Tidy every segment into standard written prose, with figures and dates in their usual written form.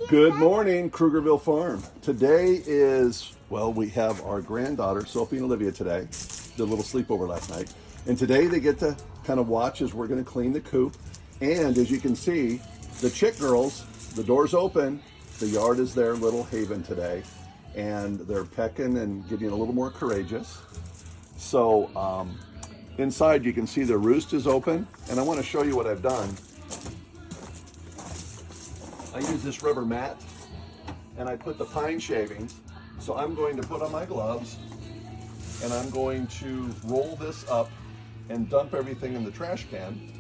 Good morning, Krugerville Farm. Today is, well, we have our granddaughter, Sophie and Olivia today. Did a little sleepover last night. And today they get to kind of watch as we're going to clean the coop. And as you can see, the chick girls, the door's open. The yard is their little haven today. And they're pecking and getting a little more courageous. So inside you can see the roost is open. And I want to show you what I've done. I use this rubber mat and I put the pine shavings. So I'm going to put on my gloves and I'm going to roll this up and dump everything in the trash can.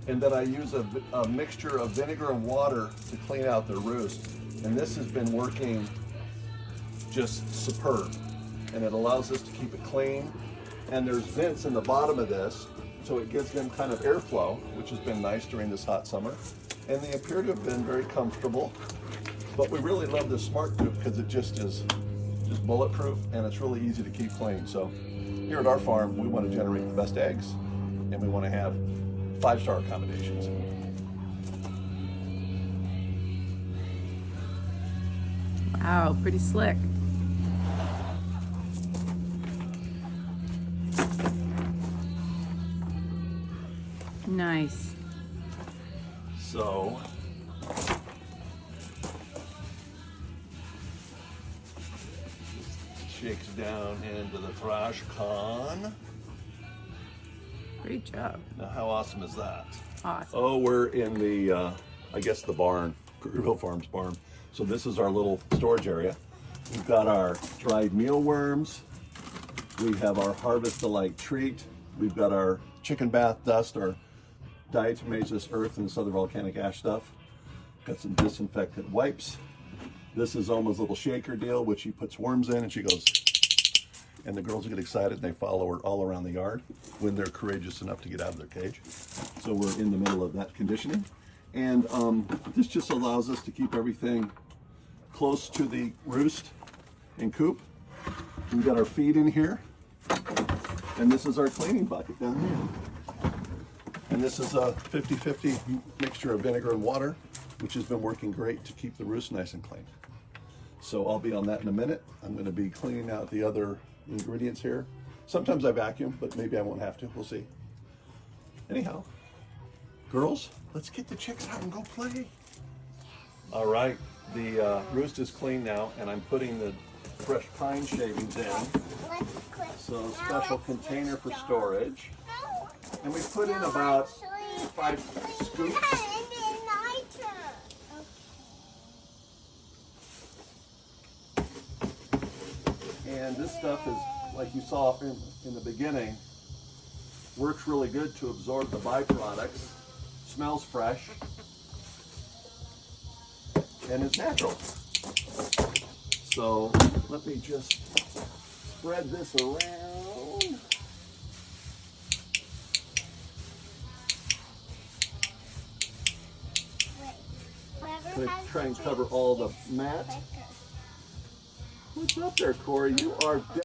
And then I use a mixture of vinegar and water to clean out the roost. And this has been working just superb. And it allows us to keep it clean. And there's vents in the bottom of this, so it gives them kind of airflow, which has been nice during this hot summer. And they appear to have been very comfortable. But we really love this smart coop because it just is bulletproof and it's really easy to keep clean. So here at our farm, we want to generate the best eggs and we want to have 5-star accommodations. Wow, pretty slick. Nice. So shakes down into the trash can. Great job. Now, how awesome is that? Awesome. Oh, we're in the, I guess the barn, Krugerville Farms barn. So this is our little storage area. We've got our dried mealworms. We have our Harvest Delight treat. We've got our chicken bath dust, our diatomaceous earth and this other volcanic ash stuff. Got some disinfectant wipes. This is Oma's little shaker deal, which she puts worms in and she goes, and the girls get excited and they follow her all around the yard when they're courageous enough to get out of their cage. So we're in the middle of that conditioning. And this just allows us to keep everything close to the roost and coop. We've got our feed in here. And this is our cleaning bucket down here. And this is a 50-50 mixture of vinegar and water, which has been working great to keep the roost nice and clean. So I'll be on that in a minute. I'm going to be cleaning out the other ingredients here. Sometimes I vacuum, but maybe I won't have to. We'll see. Anyhow, girls, let's get the chicks out and go play. All right, the roost is clean now, and I'm putting the fresh pine shavings in. So special container for storage. And we put in about 5 scoops. And this stuff is, like you saw in the beginning, works really good to absorb the byproducts. Smells fresh. And it's natural. So let me just spread this around. I'm going to try and cover all the mat. What's up there, Corey? You are